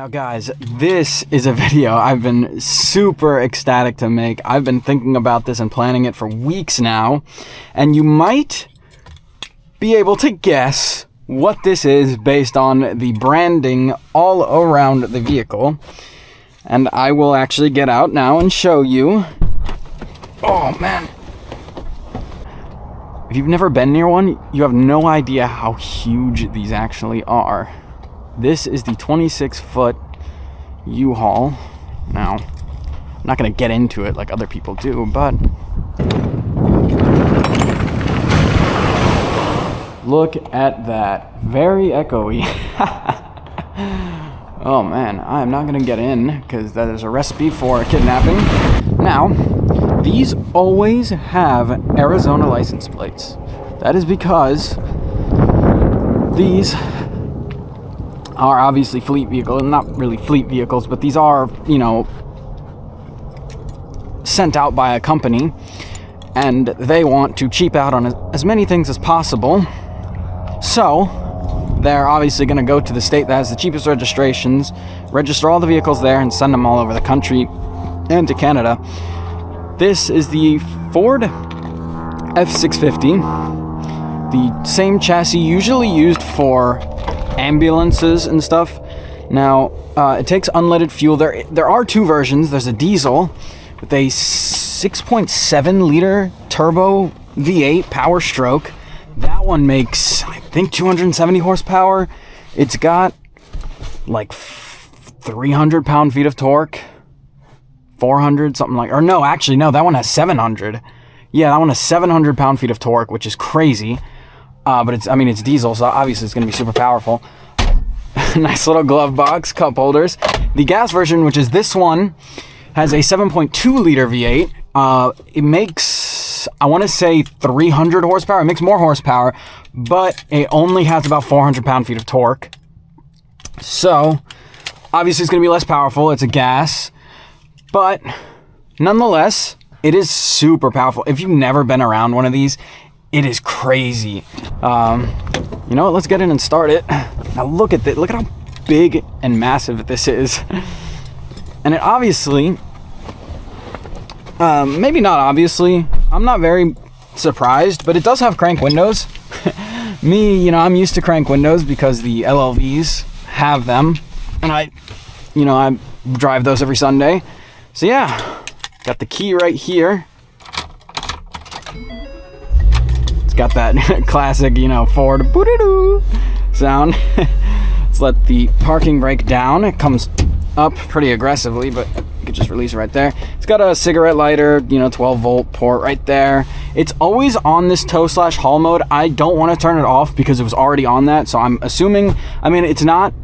Now guys, this is a video I've been super ecstatic to make. I've been thinking about this and planning it for weeks now, and you might be able to guess what this is based on the branding all around the vehicle. And I will actually get out now and show you. Oh man. If you've never been near one, you have no idea how huge these actually are. This is the 26-foot U-Haul. Now, I'm not going to get into it like other people do, but look at that. Very echoey. Oh man, I am not going to get in because that is a recipe for kidnapping. Now, these always have Arizona license plates. That is because these are obviously fleet vehicles, not really fleet vehicles, but these are, you know, sent out by a company, and they want to cheap out on as many things as possible. So they're obviously going to go to the state that has the cheapest registrations, register all the vehicles there, and send them all over the country and to Canada. This is the Ford F-650, the same chassis usually used for ambulances and stuff. Now, it takes unleaded fuel. There are two versions. There's a diesel with a 6.7 liter turbo V8 power stroke. That one makes, I think, 270 horsepower. It's got like 300 pound-feet of torque. 400, something like, or no, actually, no, that one has 700. Yeah, that one has 700 pound-feet of torque, which is crazy. But it's diesel, so obviously it's going to be super powerful. Nice little glove box, cup holders. The gas version, which is this one, has a 7.2 liter V8. It makes, I want to say 300 horsepower. It makes more horsepower, but it only has about 400 pound-feet of torque. So, obviously it's going to be less powerful. It's a gas. But, nonetheless, it is super powerful. If you've never been around one of these, it is crazy. You know what? Let's get in and start it. Now look at this. Look at how big and massive this is. And it obviously, maybe not obviously, I'm not very surprised, but it does have crank windows. Me, you know, I'm used to crank windows because the LLVs have them. And I drive those every Sunday. So yeah, got the key right here. Got that classic, Ford boo-doo-doo sound. Let's let the parking brake down. It comes up pretty aggressively, but you could just release it right there. It's got a cigarette lighter, 12-volt port right there. It's always on this tow/haul mode. I don't want to turn it off because it was already on that, so I'm assuming, it's not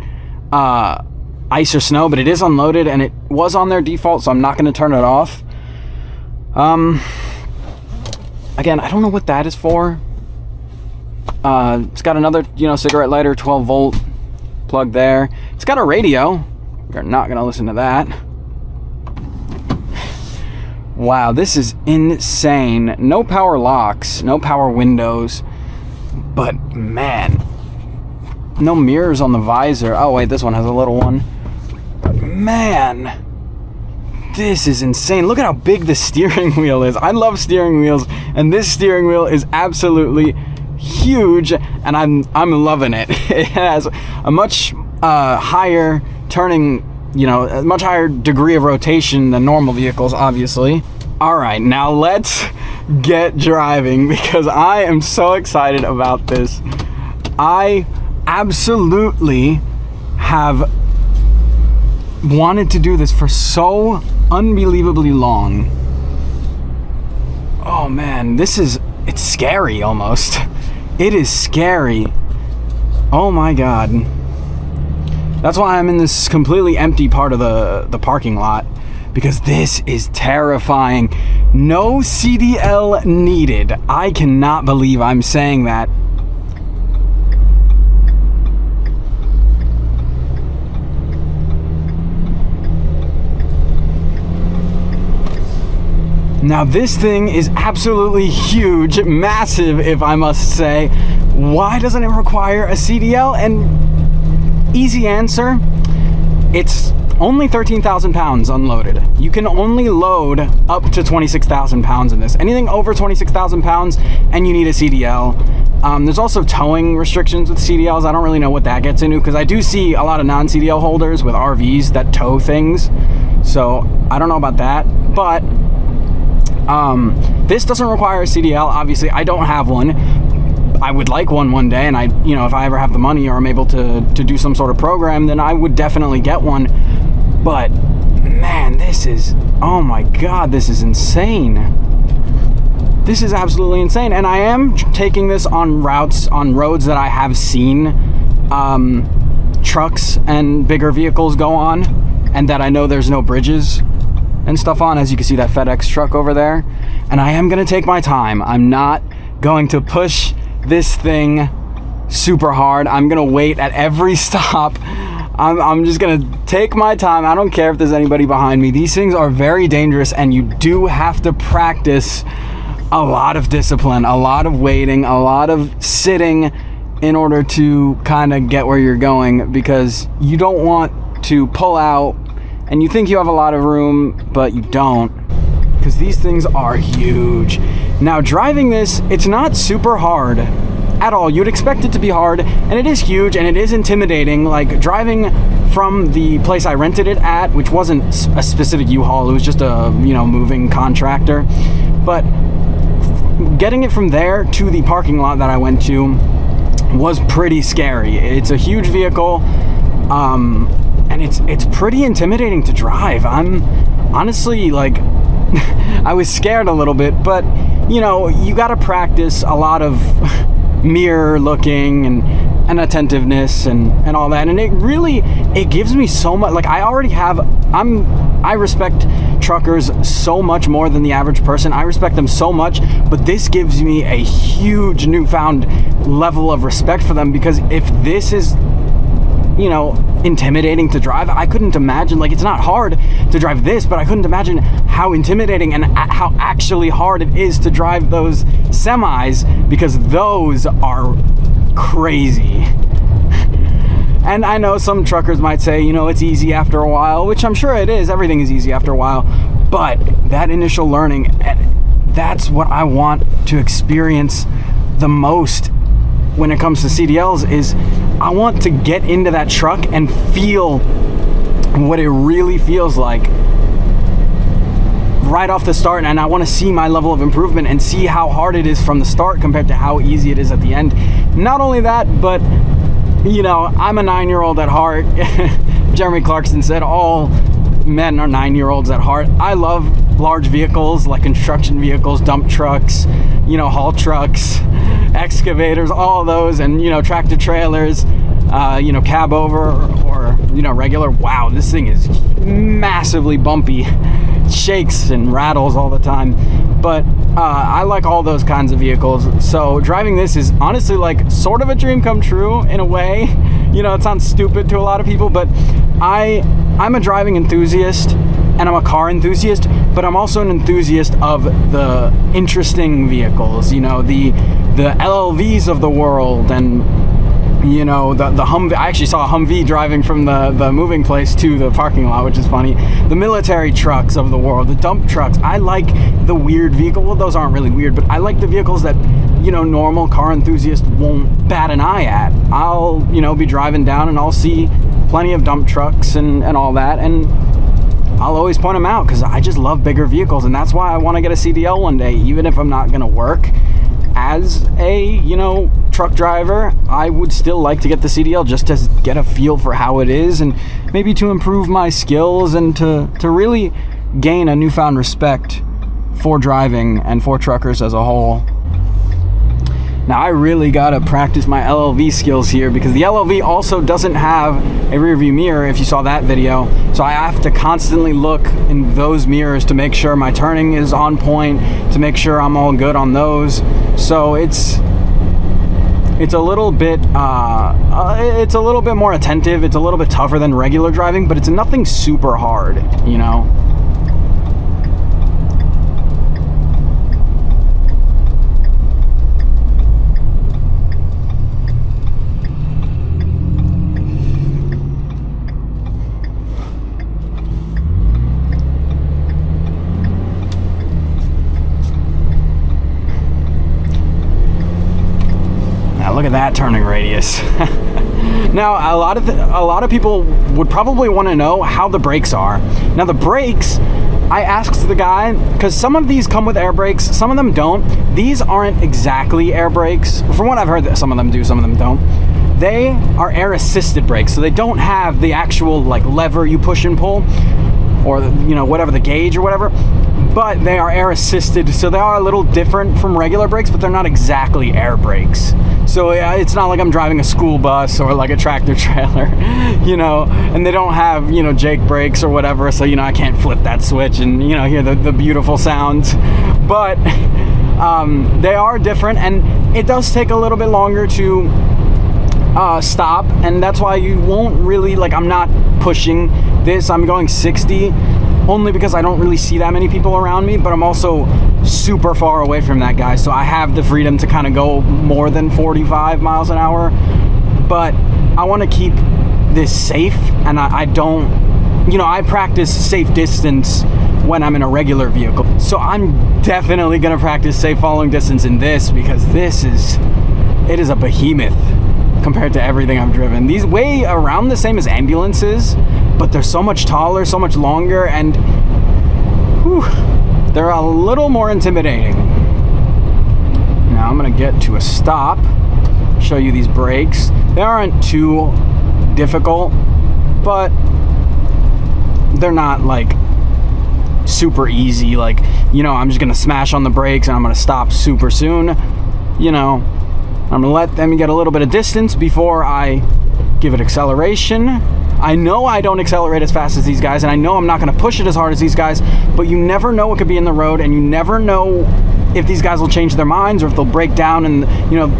ice or snow, but it is unloaded, and it was on their default, so I'm not going to turn it off. Again, I don't know what that is for. It's got another, cigarette lighter, 12-volt plug there. It's got a radio. We're not going to listen to that. Wow, this is insane. No power locks, no power windows. But, man. No mirrors on the visor. Oh, wait, this one has a little one. But, man. This is insane. Look at how big the steering wheel is. I love steering wheels, and this steering wheel is absolutely huge, and I'm loving it. It has a much higher turning, a much higher degree of rotation than normal vehicles, obviously. All right, now let's get driving because I am so excited about this. I absolutely have wanted to do this for so unbelievably long. Oh man, it's scary almost. It is scary. Oh my god. That's why I'm in this completely empty part of the parking lot, because this is terrifying. No CDL needed. I cannot believe I'm saying that. Now this thing is absolutely huge, massive if I must say. Why doesn't it require a CDL? And easy answer, it's only 13,000 pounds unloaded. You can only load up to 26,000 pounds in this. Anything over 26,000 pounds and you need a CDL. There's also towing restrictions with CDLs. I don't really know what that gets into, because I do see a lot of non-CDL holders with RVs that tow things. So I don't know about that. But this doesn't require a CDL. Obviously, I don't have one. I would like one day, and if I ever have the money or I'm able to do some sort of program, then I would definitely get one. But man, oh my God, this is insane. This is absolutely insane. And I am taking this on roads that I have seen trucks and bigger vehicles go on, and that I know there's no bridges and stuff on, as you can see that FedEx truck over there. And I am gonna take my time. I'm not going to push this thing super hard. I'm gonna wait at every stop. I'm just gonna take my time. I don't care if there's anybody behind me. These things are very dangerous, and you do have to practice a lot of discipline, a lot of waiting, a lot of sitting in order to kind of get where you're going, because you don't want to pull out and you think you have a lot of room, but you don't, because these things are huge. Now, driving this, it's not super hard at all. You'd expect it to be hard, and it is huge, and it is intimidating. Like, driving from the place I rented it at, which wasn't a specific U-Haul, it was just a, moving contractor. But getting it from there to the parking lot that I went to was pretty scary. It's a huge vehicle, and it's pretty intimidating to drive. I'm honestly, like, I was scared a little bit, but you gotta practice a lot of mirror looking and attentiveness and all that, and it gives me so much. Like, I respect truckers so much more than the average person. I respect them so much, but this gives me a huge newfound level of respect for them, because if this is intimidating to drive, I couldn't imagine. Like, it's not hard to drive this, but I couldn't imagine how intimidating and how actually hard it is to drive those semis, because those are crazy. And I know some truckers might say, it's easy after a while, which I'm sure it is. Everything is easy after a while. But that initial learning, that's what I want to experience the most when it comes to CDLs, is I want to get into that truck and feel what it really feels like right off the start. And I want to see my level of improvement and see how hard it is from the start compared to how easy it is at the end. Not only that, but I'm a 9-year-old at heart. Jeremy Clarkson said all men are 9-year-olds at heart. I love large vehicles, like construction vehicles, dump trucks, haul trucks, excavators, all those, and tractor trailers, cab over or regular. Wow, this thing is massively bumpy. It shakes and rattles all the time. But I like all those kinds of vehicles. So driving this is honestly like sort of a dream come true in a way. It sounds stupid to a lot of people, but I'm a driving enthusiast and I'm a car enthusiast, but I'm also an enthusiast of the interesting vehicles, the LLVs of the world, and the Humvee. I actually saw a Humvee driving from the moving place to the parking lot, which is funny. The military trucks of the world, the dump trucks. I like the weird vehicle. Well, those aren't really weird, but I like the vehicles that normal car enthusiasts won't bat an eye at. I'll be driving down and I'll see plenty of dump trucks and all that, and I'll always point them out because I just love bigger vehicles, and that's why I want to get a CDL one day. Even if I'm not going to work as a truck driver, I would still like to get the CDL just to get a feel for how it is, and maybe to improve my skills and to really gain a newfound respect for driving and for truckers as a whole. Now, I really gotta practice my LLV skills here, because the LLV also doesn't have a rear view mirror, if you saw that video. So I have to constantly look in those mirrors to make sure my turning is on point, to make sure I'm all good on those. So it's a little bit more attentive. It's a little bit tougher than regular driving, but it's nothing super hard, look at that turning radius. Now, a lot of people would probably want to know how the brakes are. Now, the brakes, I asked the guy, because some of these come with air brakes, some of them don't. These aren't exactly air brakes. From what I've heard, that some of them do, some of them don't. They are air-assisted brakes, so they don't have the actual like lever you push and pull, or whatever, the gauge or whatever. But they are air-assisted, so they are a little different from regular brakes, but they're not exactly air brakes. So it's not like I'm driving a school bus or like a tractor trailer, and they don't have, Jake brakes or whatever, so, I can't flip that switch and, hear the beautiful sounds. But they are different, and it does take a little bit longer to stop, and that's why you won't really, I'm not pushing this. I'm going 60 only because I don't really see that many people around me, but I'm also super far away from that guy, so I have the freedom to kind of go more than 45 miles an hour. But I want to keep this safe, and I don't, I practice safe distance when I'm in a regular vehicle, so I'm definitely going to practice safe following distance in this, because it is a behemoth compared to everything I've driven. These weigh around the same as ambulances, but they're so much taller, so much longer, and they're a little more intimidating. Now I'm gonna get to a stop, show you these brakes. They aren't too difficult, but they're not super easy. I'm just gonna smash on the brakes and I'm gonna stop super soon. I'm gonna let them get a little bit of distance before I give it acceleration. I know I don't accelerate as fast as these guys, and I know I'm not gonna push it as hard as these guys, but you never know what could be in the road, and you never know if these guys will change their minds, or if they'll break down and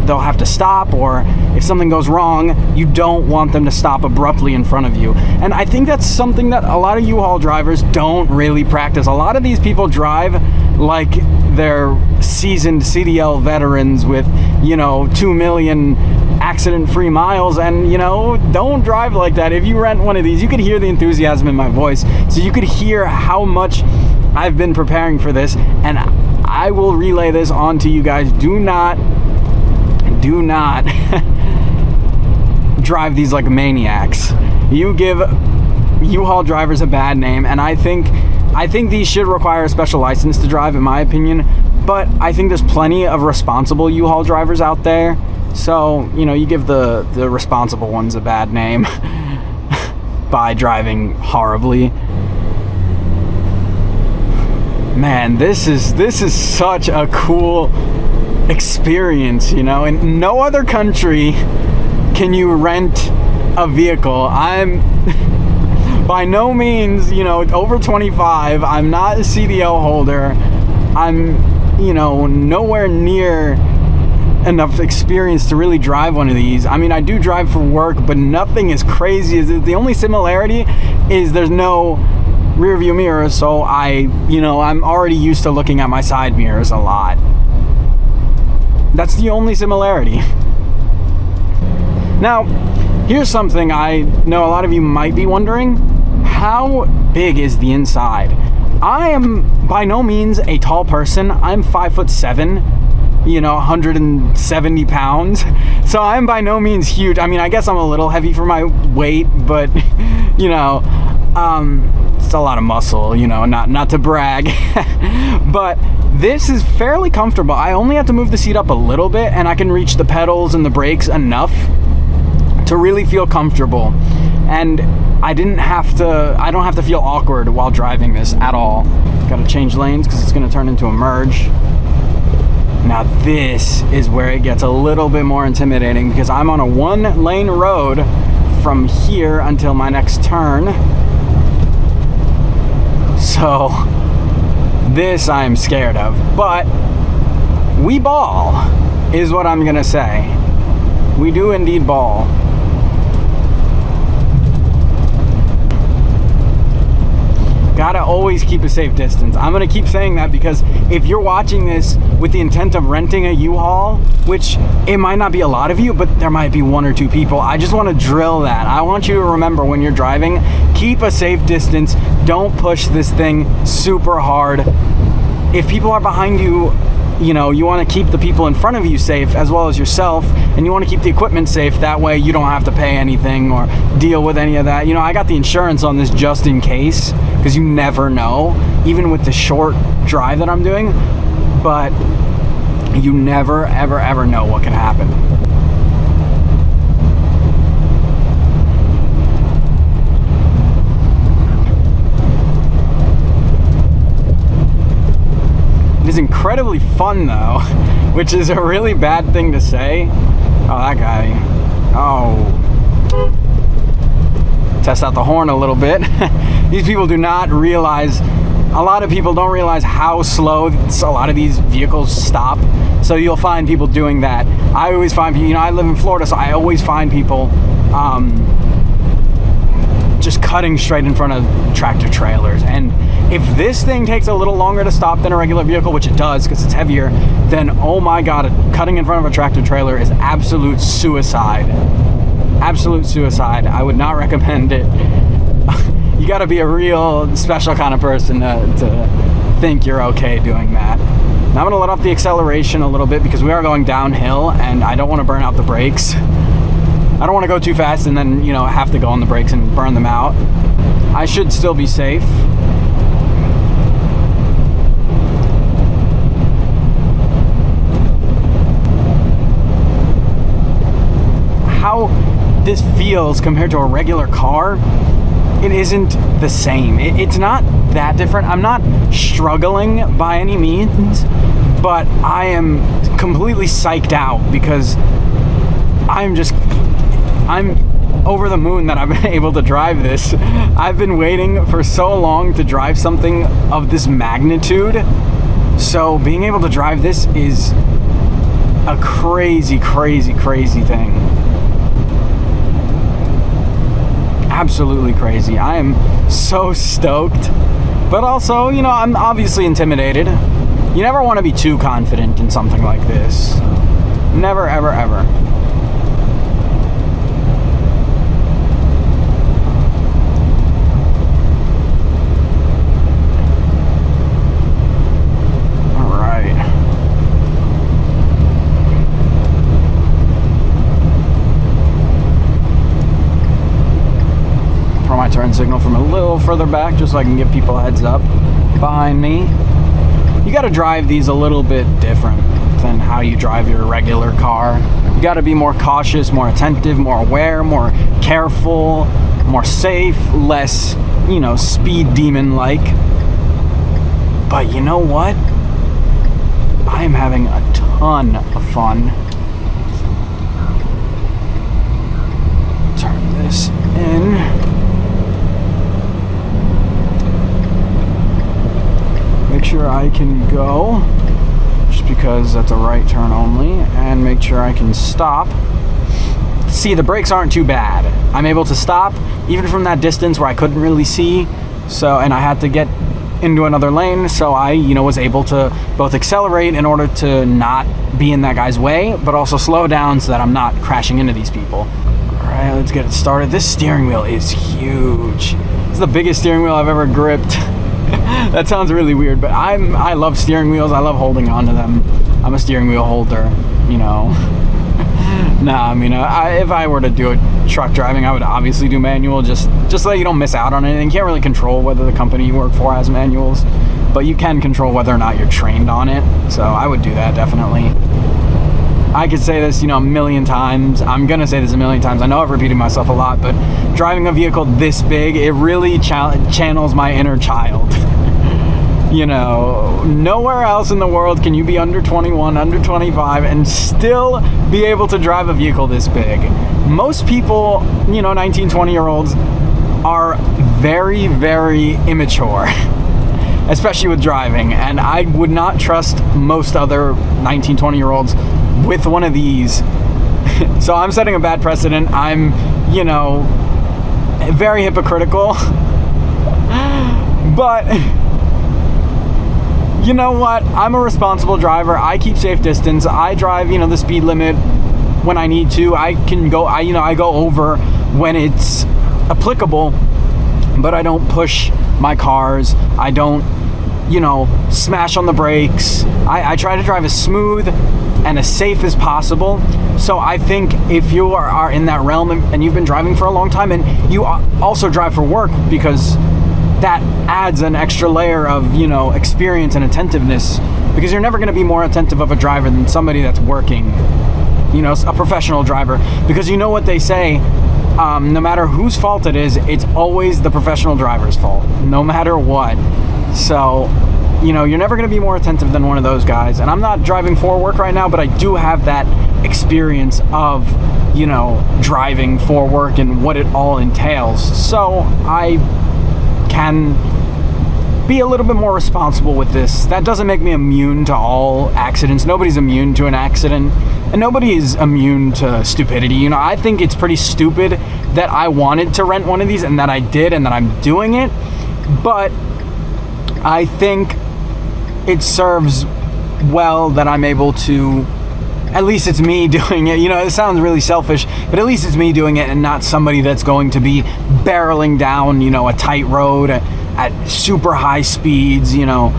they'll have to stop, or if something goes wrong. You don't want them to stop abruptly in front of you. And I think that's something that a lot of U-Haul drivers don't really practice. A lot of these people drive like they're seasoned CDL veterans with 2 million accident-free miles, and don't drive like that. If you rent one of these, you could hear the enthusiasm in my voice, so you could hear how much I've been preparing for this, and I will relay this on to you guys. Do not drive these like maniacs. You give U-Haul drivers a bad name, and I think these should require a special license to drive, in my opinion, but I think there's plenty of responsible U-Haul drivers out there. So, you give the responsible ones a bad name by driving horribly. Man, this is such a cool experience, In no other country can you rent a vehicle. I'm by no means, over 25. I'm not a CDL holder. I'm, nowhere near enough experience to really drive one of these. I mean, I do drive for work, but nothing as crazy as it. The only similarity is there's no rear view mirror, so I'm already used to looking at my side mirrors a lot. That's the only similarity. Now, here's something I know a lot of you might be wondering. How big is the inside? I am by no means a tall person. I'm 5'7", 170 pounds. So I'm by no means huge. I mean, I guess I'm a little heavy for my weight, but it's a lot of muscle, not to brag. But this is fairly comfortable. I only have to move the seat up a little bit, and I can reach the pedals and the brakes enough to really feel comfortable. And I don't have to feel awkward while driving this at all. Gotta change lanes because it's gonna turn into a merge. Now this is where it gets a little bit more intimidating, because I'm on a 1-lane road from here until my next turn. So this I'm scared of, but we ball is what I'm gonna say. We do indeed ball. Gotta always keep a safe distance. I'm gonna keep saying that, because if you're watching this with the intent of renting a U-Haul, which it might not be a lot of you, but there might be 1 or 2 people, I just wanna drill that. I want you to remember, when you're driving, keep a safe distance. Don't push this thing super hard. If people are behind you, you know, you want to keep the people in front of you safe as well as yourself, and you want to keep the equipment safe. That way you don't have to pay anything or deal with any of that. You know, I got the insurance on this just in case, because you never know, even with the short drive that I'm doing, but you never, ever, ever know what can happen. It is incredibly fun though, which is a really bad thing to say. Oh, that guy. Oh. Test out the horn a little bit. These people do not realize, a lot of people don't realize how slow a lot of these vehicles stop. So you'll find people doing that. I always find people, you know, I live in Florida, so I always find people just cutting straight in front of tractor trailers. And if this thing takes a little longer to stop than a regular vehicle, which it does because it's heavier, then oh my god, cutting in front of a tractor trailer is absolute suicide. Absolute suicide. I would not recommend it. You got to be a real special kind of person to think you're okay doing that. Now I'm going to let off the acceleration a little bit because we are going downhill and I don't want to burn out the brakes. I don't want to go too fast and then, you know, have to go on the brakes and burn them out. I should still be safe. How this feels compared to a regular car, it isn't the same. It's not that different. I'm not struggling by any means, but I am completely psyched out because I'm over the moon that I've been able to drive this. I've been waiting for so long to drive something of this magnitude. So being able to drive this is a crazy, crazy, crazy thing. Absolutely crazy. I am so stoked. But also, you know, I'm obviously intimidated. You never want to be too confident in something like this. Never, ever, ever. Turn signal from a little further back just so I can give people a heads up behind me. You got to drive these a little bit different than how you drive your regular car. You got to be more cautious, more attentive, more aware, more careful, more safe, less, you know, speed demon like. But you know what? I am having a ton of fun. Turn this in. Make sure I can go, just because that's a right turn only, and make sure I can stop. See, the brakes aren't too bad. I'm able to stop, even from that distance where I couldn't really see, so, and I had to get into another lane, so I, you know, was able to both accelerate in order to not be in that guy's way, but also slow down so that I'm not crashing into these people. Alright, let's get it started. This steering wheel is huge. This is the biggest steering wheel I've ever gripped. That sounds really weird, but I love steering wheels. I love holding on to them. I'm a steering wheel holder, you know. Nah, I mean, if I were to do a truck driving, I would obviously do manual, just so that you don't miss out on anything. You can't really control whether the company you work for has manuals, but you can control whether or not you're trained on it. So I would do that, definitely. I could say this, you know, a million times. I'm gonna say this a million times. I know I've repeated myself a lot, but driving a vehicle this big, it really channels my inner child. You know, nowhere else in the world can you be under 21, under 25, and still be able to drive a vehicle this big. Most people, you know, 19, 20-year-olds are very, very immature, especially with driving, and I would not trust most other 19, 20-year-olds with one of these. So I'm setting a bad precedent. I'm, you know, very hypocritical. But you know what? I'm a responsible driver. I keep safe distance. I drive, you know, the speed limit when I need to. I can go, I go over when it's applicable, but I don't push my cars. I don't you know, smash on the brakes. I try to drive as smooth and as safe as possible. So I think if you are in that realm and you've been driving for a long time, and you also drive for work, because that adds an extra layer of, you know, experience and attentiveness, because you're never going to be more attentive of a driver than somebody that's working, you know, a professional driver, because you know what they say, no matter whose fault it is, it's always the professional driver's fault, no matter what. So, you know, you're never going to be more attentive than one of those guys. And I'm not driving for work right now, but I do have that experience of, you know, driving for work and what it all entails. So I can be a little bit more responsible with this. That doesn't make me immune to all accidents. Nobody's immune to an accident, and nobody is immune to stupidity. You know, I think it's pretty stupid that I wanted to rent one of these and that I did and that I'm doing it, but I think it serves well that I'm able to, at least it's me doing it. You know, it sounds really selfish, but at least it's me doing it and not somebody that's going to be barreling down, you know, a tight road at super high speeds, you know,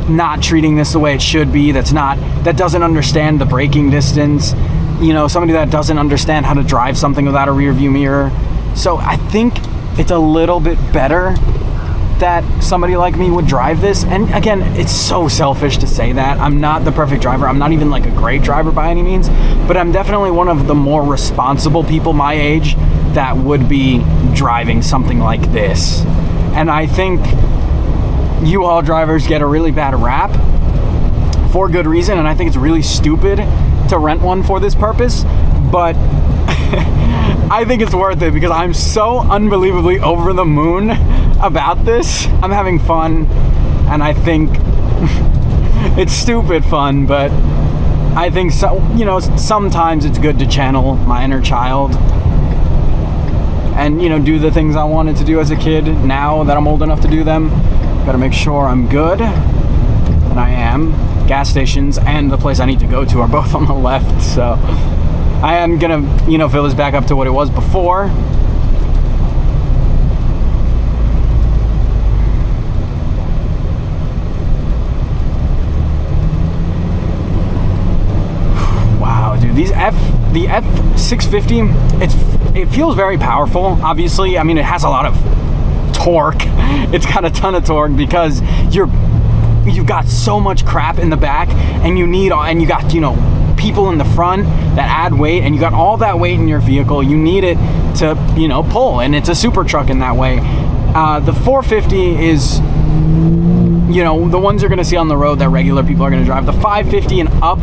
not treating this the way it should be, that doesn't understand the braking distance, you know, somebody that doesn't understand how to drive something without a rear view mirror. So I think it's a little bit better that somebody like me would drive this. And again, it's so selfish to say that. I'm not the perfect driver. I'm not even like a great driver by any means, but I'm definitely one of the more responsible people my age that would be driving something like this. And I think U-Haul drivers get a really bad rap for good reason, and I think it's really stupid to rent one for this purpose, but I think it's worth it because I'm so unbelievably over the moon about this. I'm having fun, and I think it's stupid fun, but I think, so, you know, sometimes it's good to channel my inner child and, you know, do the things I wanted to do as a kid. Now that I'm old enough to do them, gotta make sure I'm good, and I am. Gas stations and the place I need to go to are both on the left, so I am gonna, you know, fill this back up to what it was before. Wow, dude, the F-650, it feels very powerful. Obviously, I mean, it has a lot of torque. It's got a ton of torque because you've got so much crap in the back, and you got, you know, people in the front that add weight, and you got all that weight in your vehicle. You need it to, you know, pull, and it's a super truck in that way. The 450 is, you know, the ones you're gonna see on the road that regular people are gonna drive. The 550 and up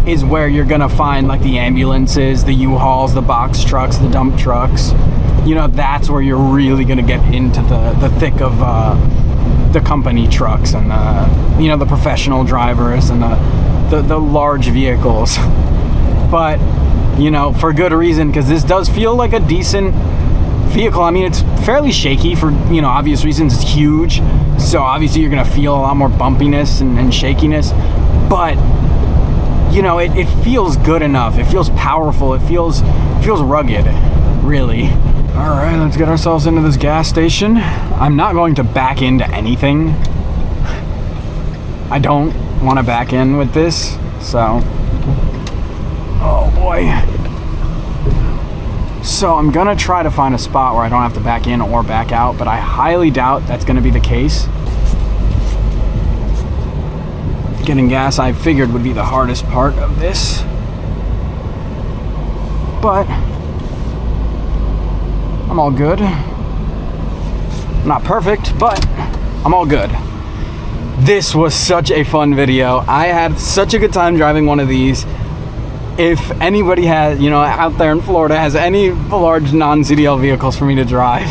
is where you're gonna find like the ambulances, the U-Hauls, the box trucks, the dump trucks. You know, that's where you're really gonna get into the thick of the company trucks and you know, the professional drivers and the large vehicles. But, you know, for good reason, because this does feel like a decent vehicle. I mean, it's fairly shaky for, you know, obvious reasons. It's huge, so obviously you're gonna feel a lot more bumpiness and shakiness, but, you know, it feels good enough. It feels powerful. It feels rugged, really. All right, let's get ourselves into this gas station. I'm not going to back into anything. I don't want to back in with this, so. Oh boy. So I'm gonna try to find a spot where I don't have to back in or back out, but I highly doubt that's gonna be the case. Getting gas, I figured, would be the hardest part of this. But I'm all good. Not perfect, but I'm all good. This was such a fun video. I had such a good time driving one of these. If anybody has, you know, out there in Florida has any large non-CDL vehicles for me to drive,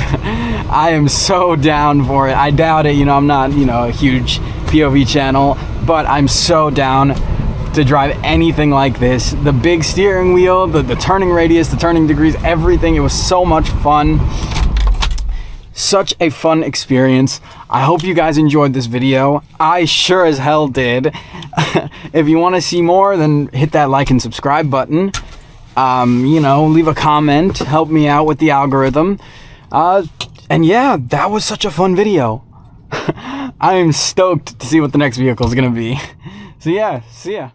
I am so down for it. I doubt it, you know, I'm not, you know, a huge POV channel, but I'm so down to drive anything like this. The big steering wheel, the turning radius, the turning degrees, everything. It was so much fun. Such a fun experience. I hope you guys enjoyed this video. I sure as hell did. If you want to see more, then hit that like and subscribe button. You know, leave a comment, help me out with the algorithm. And yeah, that was such a fun video. I'm stoked to see what the next vehicle is going to be. So yeah, see ya.